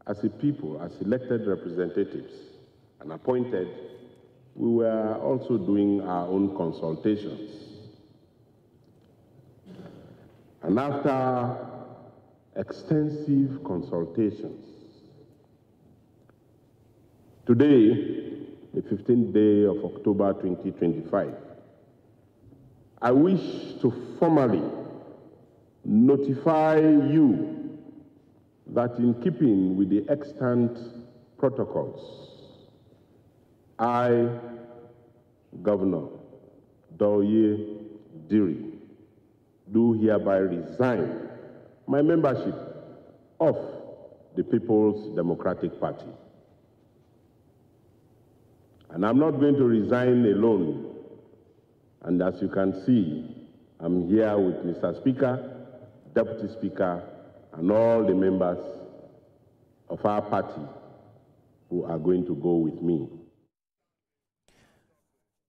as a people, as elected representatives and appointed, we were also doing our own consultations. And after extensive consultations, today, the 15th day of October 2025, I wish to formally notify you that in keeping with the extant protocols, I, Governor Douye Diri, do hereby resign my membership of the People's Democratic Party. And I'm not going to resign alone. And as you can see, I'm here with Mr. Speaker, Deputy Speaker, and all the members of our party who are going to go with me.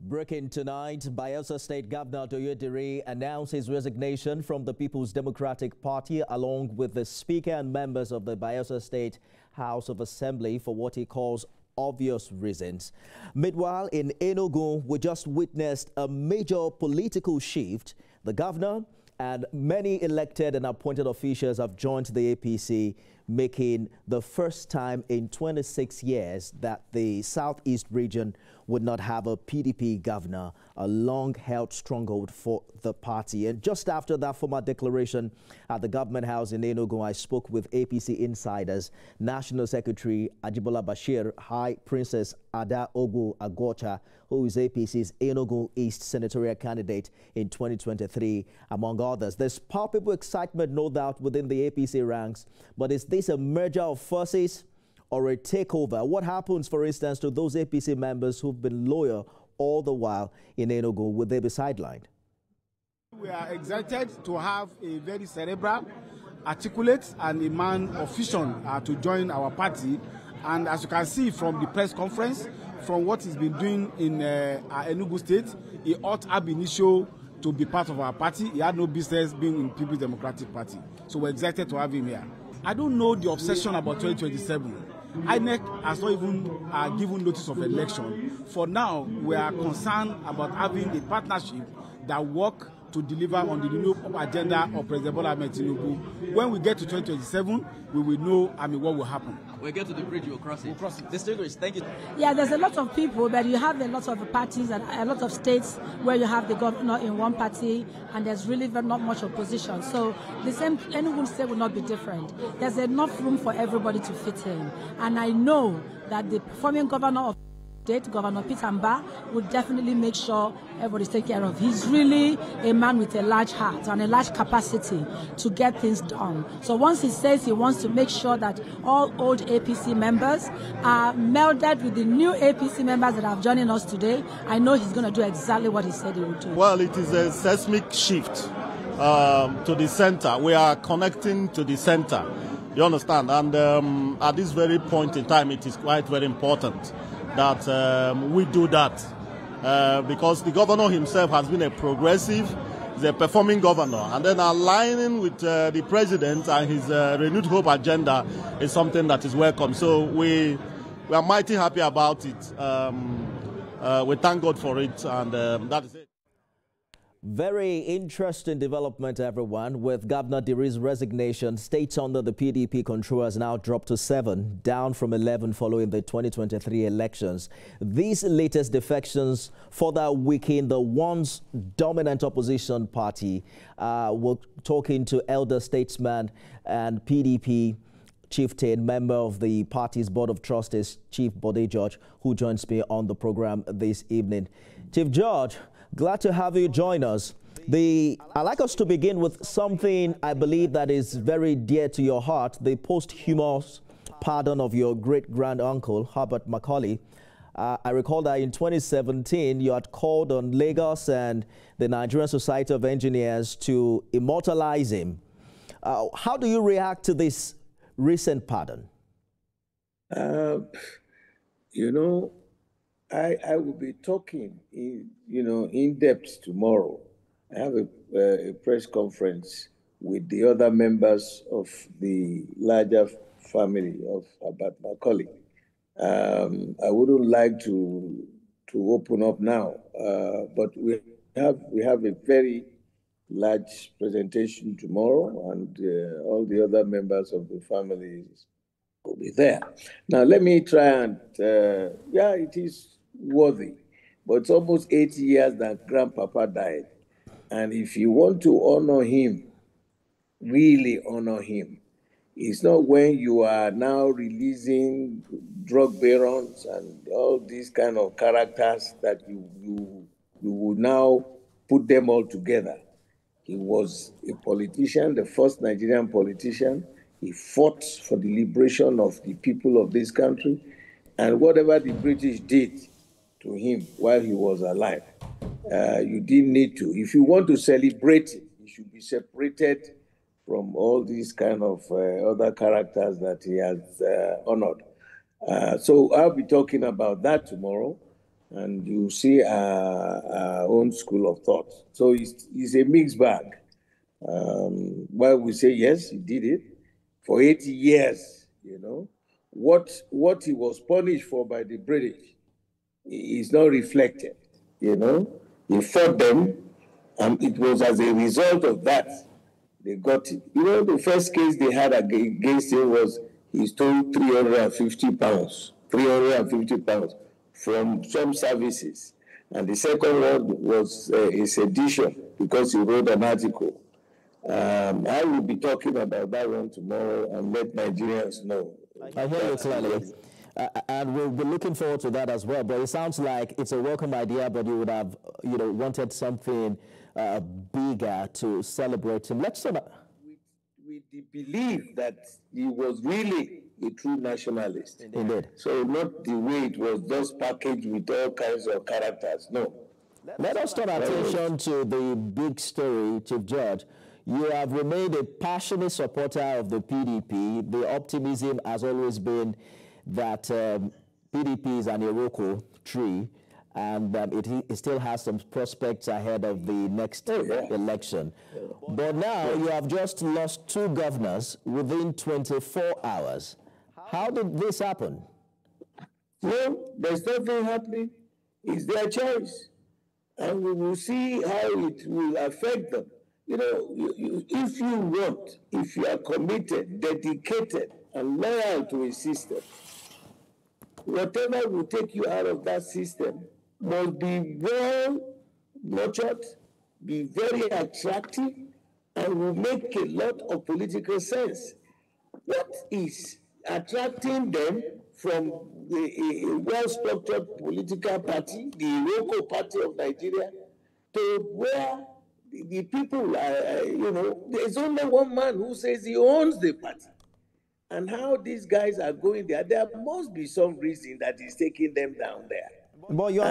Breaking tonight, Bayelsa State Governor Douye Diri announced his resignation from the People's Democratic Party along with the Speaker and members of the Bayelsa State House of Assembly for what he calls obvious reasons. Meanwhile, in Enugu, we just witnessed a major political shift. The governor and many elected and appointed officials have joined the APC, making the first time in 26 years that the Southeast region would not have a PDP governor, a long-held stronghold for the party. And just after that formal declaration at the government house in Enugu, I spoke with APC insiders, National Secretary Ajibola Bashir, High Princess Ada Ogu Agocha, who is APC's Enugu East senatorial candidate in 2023, among others. There's palpable excitement, no doubt, within the APC ranks, but is this a merger of forces or a takeover? What happens, for instance, to those APC members who've been loyal all the while in Enugu? Will they be sidelined? We are excited to have a very cerebral, articulate, and a man of vision to join our party. And as you can see from the press conference, from what he's been doing in Enugu State, he ought ab initio to be part of our party. He had no business being in People's Democratic Party. So we're excited to have him here. I don't know the obsession about 2027. INEC has not even given notice of election. For now, we are concerned about having a partnership that work to deliver on the renewable agenda of President Bola Ahmed Tinubu. When we get to 2027, we will know what will happen. We'll get to the bridge, we'll cross it. We'll cross it. Distinguished, thank you. Yeah, there's a lot of people, but you have a lot of parties and a lot of states where you have the governor in one party and there's really not much opposition. So the same, Enugu State will not be different. There's enough room for everybody to fit in. And I know that the performing governor of State, Governor Peter Mba, would definitely make sure everybody's taken care of. He's really a man with a large heart and a large capacity to get things done. So once he says he wants to make sure that all old APC members are melded with the new APC members that have joined us today, I know he's going to do exactly what he said he would do. Well, it is a seismic shift to the center. We are connecting to the center. You understand? And at this very point in time, it is quite very important that we do that because the governor himself has been a progressive, he's a performing governor, and then aligning with the president and his renewed hope agenda is something that is welcome. So we are mighty happy about it. We thank God for it, and that is it. Very interesting development, everyone. With Governor Diri's resignation, states under the PDP control has now dropped to 7, down from 11 following the 2023 elections. These latest defections further weaken the once dominant opposition party. We're talking to elder statesman and PDP chieftain, member of the party's board of trustees, Chief Bode George, who joins me on the program this evening. Chief George, glad to have you join us. I'd like us to begin with something I believe that is very dear to your heart, the posthumous pardon of your great-grand-uncle, Herbert Macaulay. I recall that in 2017, you had called on Lagos and the Nigerian Society of Engineers to immortalize him. How do you react to this recent pardon? You know, I will be talking in depth tomorrow. I have a press conference with the other members of the larger family about my colleague. I wouldn't like to open up now, but we have a very large presentation tomorrow, and all the other members of the families will be there. Now, let me try and, it is worthy, but it's almost 80 years that Grandpapa died. And if you want to honor him, really honor him, it's not when you are now releasing drug barons and all these kind of characters that you will now put them all together. He was a politician, the first Nigerian politician. He fought for the liberation of the people of this country. And whatever the British did to him while he was alive, you didn't need to. If you want to celebrate it, he should be separated from all these kind of other characters that he has honored. So I'll be talking about that tomorrow, and you see our own school of thought. So it's a mixed bag. While we say, yes, he did it for 80 years, what he was punished for by the British is not reflected, He fought them, and it was as a result of that they got it. The first case they had against him was he stole 350 pounds from some services. And the second one was a sedition because he wrote an article. I will be talking about that one tomorrow and let Nigerians know. I hear you clearly. And we'll be looking forward to that as well. But it sounds like it's a welcome idea, but you would have, wanted something bigger to celebrate him. Let's with the belief that he was really a true nationalist. Indeed. So not the way it was just packaged with all kinds of characters. No. Let us turn attention to the big story, Chief George. You have remained a passionate supporter of the PDP. The optimism has always been that PDP is an Iroko tree, and it still has some prospects ahead of the next election. But now you have just lost 2 governors within 24 hours. How did this happen? No, there's nothing happening. It's their choice. And we will see how it will affect them. If you are committed, dedicated, and loyal to a system, whatever will take you out of that system must be well nurtured, be very attractive, and will make a lot of political sense. What is attracting them from a well-structured political party, the local party of Nigeria, to where the people are, there's only one man who says he owns the party. And how these guys are going there must be some reason that is taking them down there. But you're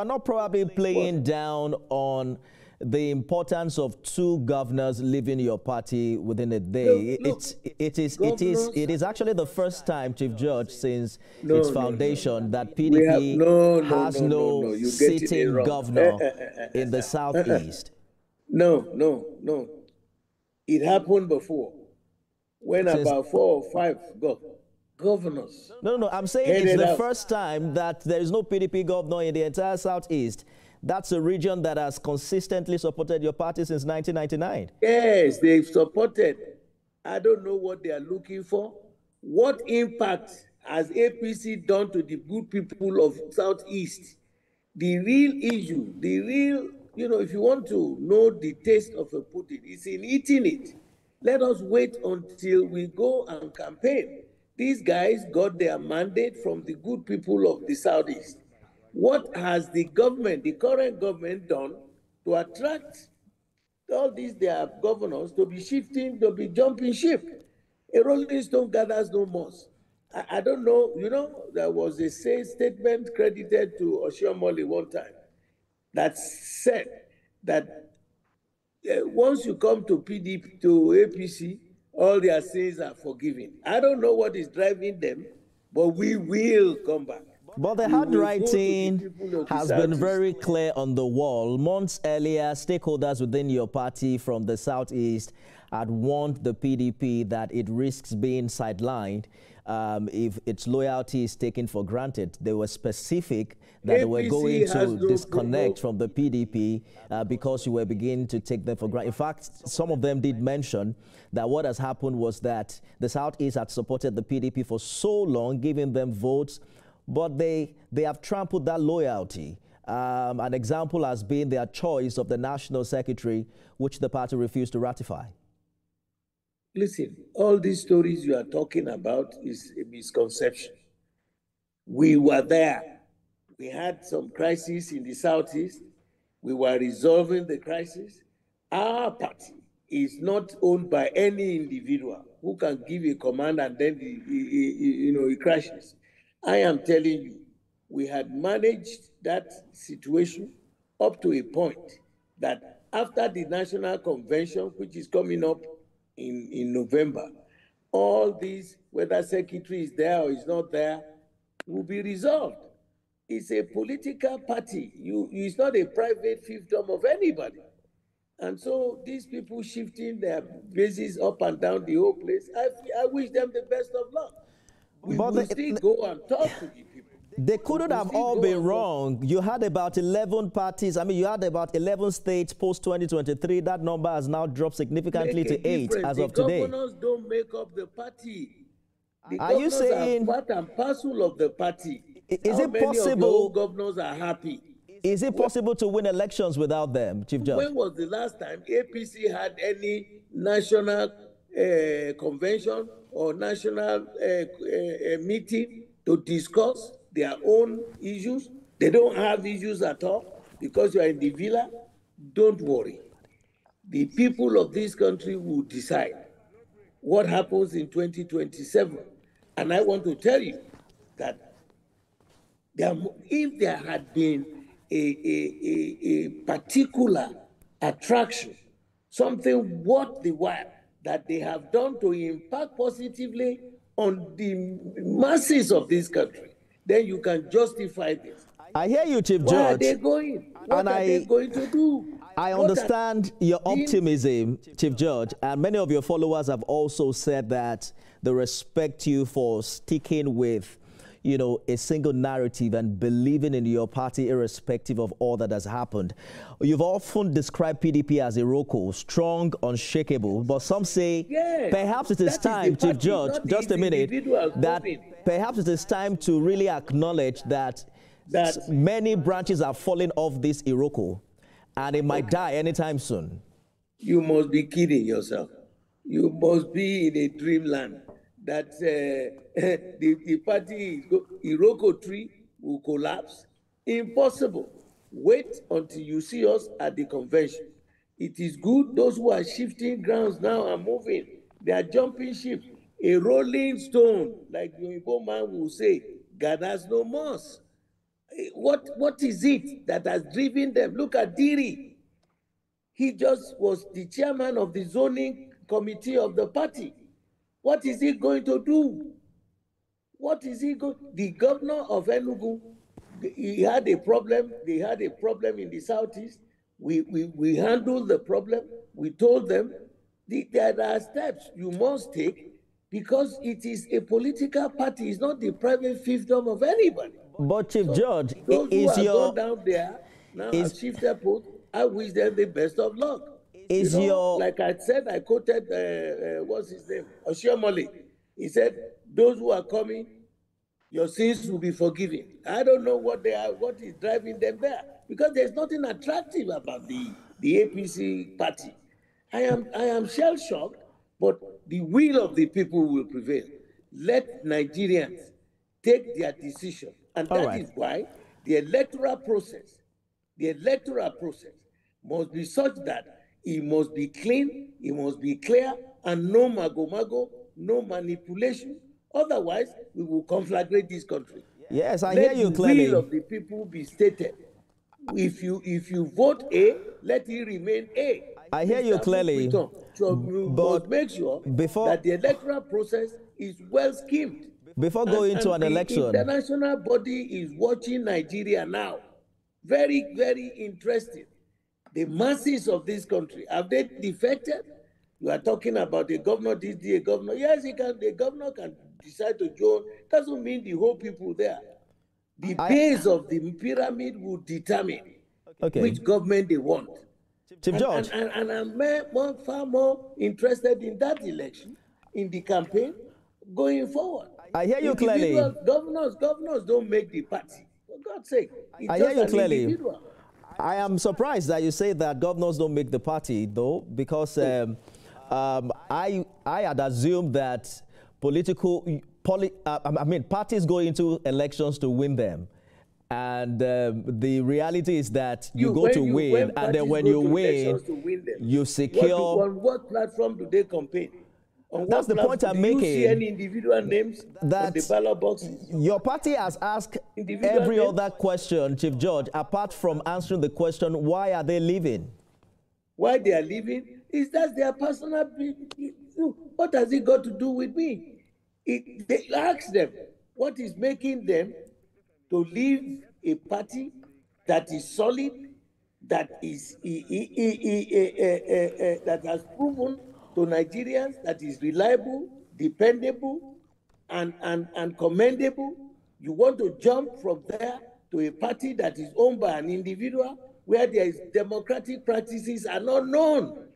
not probably playing down on the importance of 2 governors leaving your party within a day. It is actually the first time, Chief George, since its foundation that PDP has no sitting governor in the southeast. No. It happened before. When about 4 or 5 governors. No. I'm saying it's the first time that there is no PDP governor in the entire southeast. That's a region that has consistently supported your party since 1999. Yes, they've supported. I don't know what they are looking for. What impact has APC done to the good people of Southeast? The real issue, if you want to know the taste of a pudding, it's in eating it. Let us wait until we go and campaign. These guys got their mandate from the good people of the Southeast. What has the current government done to attract all these their governors to be jumping ship? A rolling stone gathers no moss. I don't know, there was a statement credited to Oshiomhole one time that said that once you come to PDP, to APC, all their sins are forgiven. I don't know what is driving them, but we will come back. But the handwriting has been very clear on the wall. Months earlier, stakeholders within your party from the Southeast had warned the PDP that it risks being sidelined if its loyalty is taken for granted. They were specific that they were going to disconnect from the PDP because you were beginning to take them for granted. In fact, some of them did mention that what has happened was that the Southeast had supported the PDP for so long, giving them votes, but they have trampled that loyalty. An example has been their choice of the national secretary, which the party refused to ratify. Listen, all these stories you are talking about is a misconception. We were there. We had some crises in the Southeast. We were resolving the crisis. Our party is not owned by any individual who can give a command and then it crashes. I am telling you, we had managed that situation up to a point that after the National Convention, which is coming up in November, all these, whether secretary is there or is not there, will be resolved. It's a political party. It's not a private fiefdom of anybody. And so these people shifting their bases up and down the whole place, I wish them the best of luck. We will still go and talk to the people. They couldn't have all been wrong. You had about 11 parties. I mean, you had about 11 states post-2023. That number has now dropped significantly to 8 as of today. The governors don't make up the party. The Are you saying are part and parcel of the party? Is How it many possible? of the governors are happy? Is it possible to win elections without them, Chief Judge? When was the last time APC had any national convention or national meeting to discuss their own issues? They don't have issues at all because you are in the villa. Don't worry. The people of this country will decide what happens in 2027. And I want to tell you that if there had been a particular attraction, something worth the while that they have done to impact positively on the masses of this country, then you can justify this. I hear you, Chief George. Where are they going? What are they going to do? I understand your optimism, Chief George, and many of your followers have also said that they respect you for sticking with, you know, a single narrative and believing in your party irrespective of all that has happened. You've often described PDP as Iroko, strong, unshakable, but some say perhaps it is time, Chief George, just a minute, that perhaps it is time to really acknowledge that many branches have fallen off this Iroko and it might die anytime soon. You must be kidding yourself. You must be in a dreamland that the party Iroko tree will collapse. Impossible. Wait until you see us at the convention. It is good. Those who are shifting grounds now are moving. They are jumping ship. A rolling stone, like the Igbo man will say, gathers no moss. What is it that has driven them? Look at Diri. He just was the chairman of the zoning committee of the party. What is he going to do? What is he going? The governor of Enugu, he had a problem. They had a problem in the Southeast. We handled the problem. We told them there are steps you must take because it is a political party. It's not the private fiefdom of anybody. But Chief George, those who are gone down there now have shifted post. I wish them the best of luck. Like I said, I quoted, what's his name? Oshiomole. He said, those who are coming, your sins will be forgiven. I don't know what is driving them there, because there's nothing attractive about the APC party. I am shell-shocked, but the will of the people will prevail. Let Nigerians take their decision. And that is why the electoral process must be such that it must be clean, it must be clear, and no mago-mago, no manipulation. Otherwise, we will conflagrate this country. Yes, I hear you clearly. Let the will of the people be stated. If you vote A, let it remain A. I hear you clearly. So we must make sure that the electoral process is well schemed. before going to an the election. International body is watching Nigeria now. Very, very interesting. The masses of this country, have they defected? You are talking about the governor, this day, a governor. Yes, the governor can decide to join. Doesn't mean the whole people there. The base of the pyramid will determine which government they want. Chief George. And I'm far more interested in that election, in the campaign, going forward. I hear you clearly. Governors don't make the party. For God's sake. I hear you clearly. I am surprised that you say that governors don't make the party, though, because I had assumed that parties go into elections to win them. And the reality is that you go to win, and then when you win, you secure. On what platform do they campaign? That's the point I'm making. Do you see any individual names on the ballot boxes? Your party has asked every other question, Chief George, apart from answering the question, why are they leaving? Why they are leaving? Is that their personal... What has it got to do with me? They ask them, what is making them to leave a party that is solid, that is that has proven to Nigerians that is reliable, dependable, and commendable? You want to jump from there to a party that is owned by an individual where there is democratic practices are not known.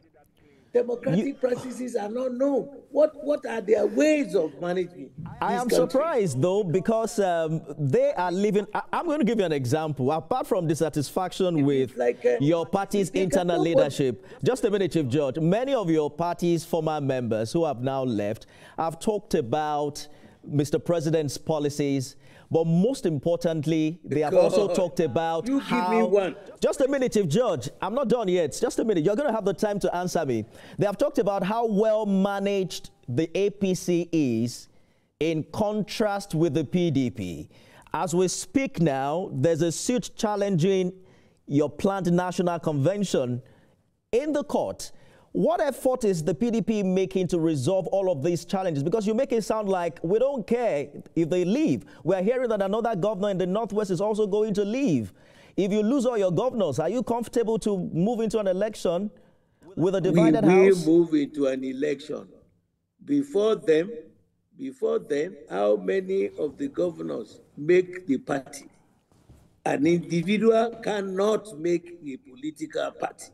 Democratic practices are not known. What are their ways of managing? I am surprised, though, because they are living. I'm going to give you an example. Apart from dissatisfaction with your party's internal leadership, just a minute, Chief George. Many of your party's former members who have now left have talked about Mr. President's policies. But most importantly, they have also talked about how... Give me one. Just a minute, Chief George. I'm not done yet. Just a minute. You're going to have the time to answer me. They have talked about how well managed the APC is in contrast with the PDP. As we speak now, there's a suit challenging your planned national convention in the court. What effort is the PDP making to resolve all of these challenges? Because you make it sound like we don't care if they leave. We're hearing that another governor in the Northwest is also going to leave. If you lose all your governors, are you comfortable to move into an election with a divided house? We will move into an election. Before then, how many of the governors make the party? An individual cannot make a political party.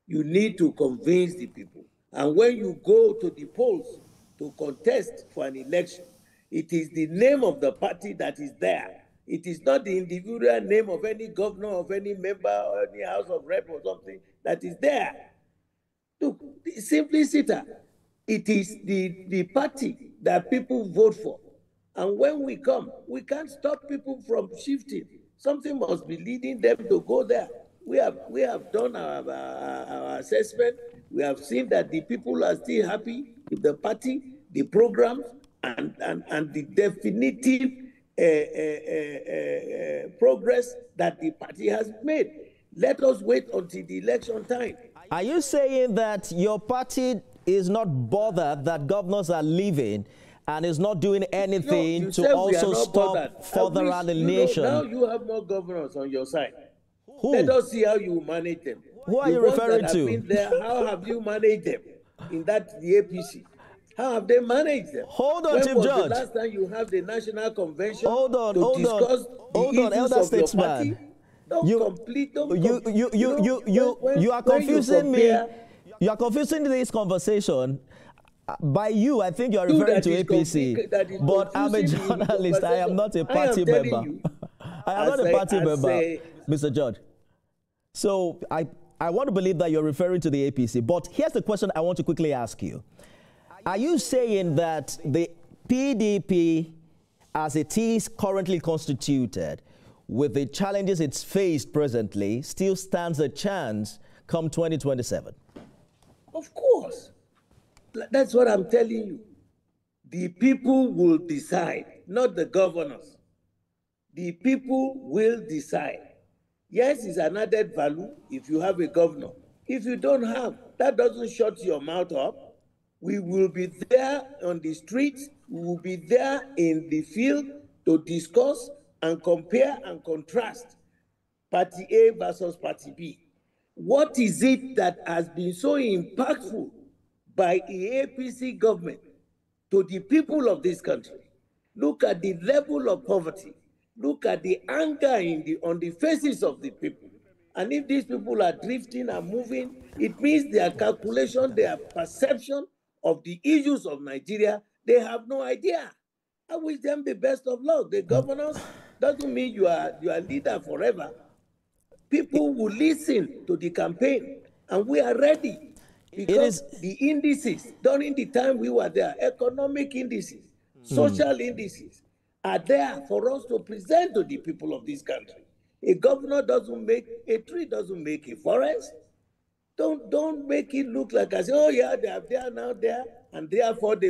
You need to convince the people. And when you go to the polls to contest for an election, it is the name of the party that is there. It is not the individual name of any governor, of any member, or any House of Rep or something that is there. Look, simplicity. It is the party that people vote for. And when we come, we can't stop people from shifting. Something must be leading them to go there. We have done our assessment. We have seen that the people are still happy with the party, the programs, and the definitive progress that the party has made. Let us wait until the election time. Are you saying that your party is not bothered that governors are leaving and is not doing anything to also stop further alienation? Now you have more governors on your side. Who? Let us see how you manage them. Who are you referring to? Been there, how have you managed them in the APC? How have they managed them? Hold on, Chief George. When was the last time you have the national convention hold on, Elder Statesman. You are confusing me. You are confusing this conversation. By you, I think you are referring to APC. But I'm a journalist. I am not a party member. I am not a party member, Mr. George. So I want to believe that you're referring to the APC. But here's the question I want to quickly ask you. Are you saying that the PDP, as it is currently constituted, with the challenges it's faced presently, still stands a chance come 2027? Of course. That's what I'm telling you. The people will decide, not the governors. The people will decide. Yes, it's an added value if you have a governor. If you don't have, that doesn't shut your mouth up. We will be there on the streets. We will be there in the field to discuss and compare and contrast Party A versus Party B. What is it that has been so impactful by the APC government to the people of this country? Look at the level of poverty. Look at the anger on the faces of the people. And if these people are drifting and moving, it means their calculation, their perception of the issues of Nigeria, they have no idea. I wish them the best of luck. The governors doesn't mean you are leader forever. People will listen to the campaign, and we are ready. Because the indices, during the time we were there, economic indices, social indices, are there for us to present to the people of this country. A governor doesn't make, a tree doesn't make a forest. Don't make it look like I say, oh yeah, they are now there, and therefore they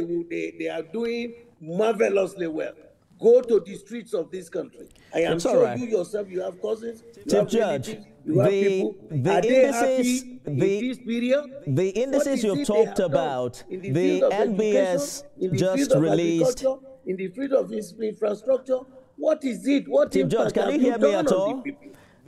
are doing marvelously well. Go to the streets of this country. I am sure you yourself, you have cousins, you have relatives, you have people. Are they happy in this period? The indices you've talked about, the NBS just released. In the field of infrastructure, what is it? What Chief George, can you hear me at all?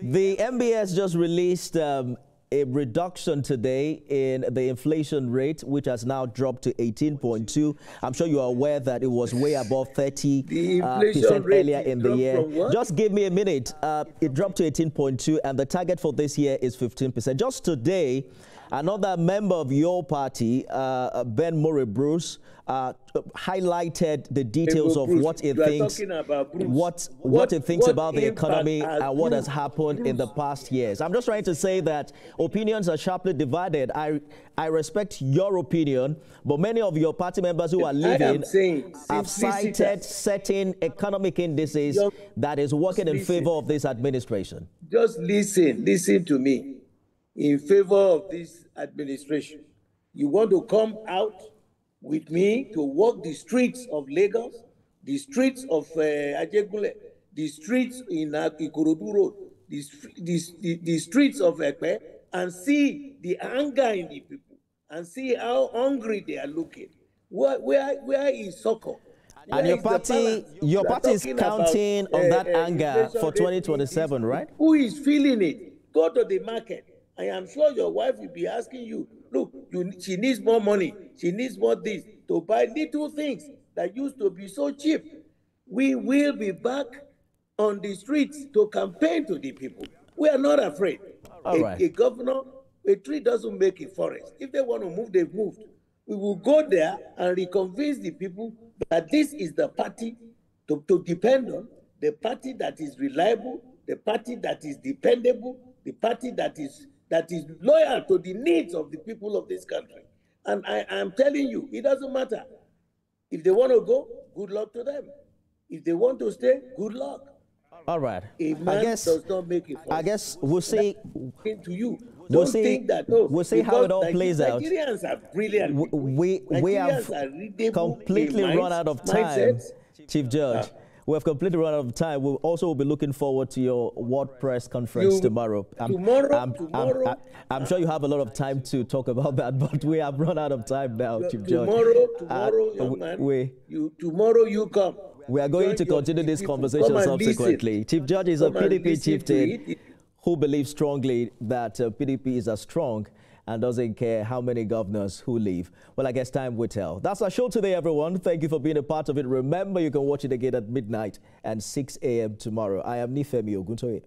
The NBS just released a reduction today in the inflation rate, which has now dropped to 18.2. I'm sure you are aware that it was way above 30% earlier in the year. Just give me a minute. It dropped to 18.2, and the target for this year is 15%. Just today, another member of your party, Ben Murray Bruce, highlighted the details of what he thinks, what he thinks about the economy and what has happened in the past years. I'm just trying to say that opinions are sharply divided. I respect your opinion, but many of your party members who are leaving have cited certain economic indices that is working in favor of this administration. Just listen to me. In favor of this administration, you want to come out with me to walk the streets of Lagos, the streets of Ajegule, the streets in Ikorodu Road, the streets of Ekpe, and see the anger in the people, and see how hungry they are looking. Where is Soko? And your party is counting on that anger for 2027, right? Who is feeling it? Go to the market. I am sure your wife will be asking you, look, she needs more money. She needs more this to buy little things that used to be so cheap. We will be back on the streets to campaign to the people. We are not afraid. A governor, a tree doesn't make a forest. If they want to move, they've moved. We will go there and reconvince the people that this is the party to depend on, the party that is reliable, the party that is dependable, the party that is loyal to the needs of the people of this country. And I am telling you, it doesn't matter. If they want to go, good luck to them. If they want to stay, good luck. All right. A man does not make it. I guess we'll see. To you. We'll see how it all plays out. Nigerians are brilliant. We have completely run out of time, Chief George. We have completely run out of time. We also will be looking forward to your World Press Conference tomorrow. I'm sure you have a lot of time to talk about that, but we have run out of time now, Chief George. Tomorrow, young man, tomorrow you come. We are going to continue this conversation subsequently. Chief George is a PDP chieftain who believes strongly that PDP is as strong and doesn't care how many governors who leave. Well, I guess time will tell. That's our show today, everyone. Thank you for being a part of it. Remember, you can watch it again at midnight and 6 a.m. tomorrow. I am Nifemi Oguntoye.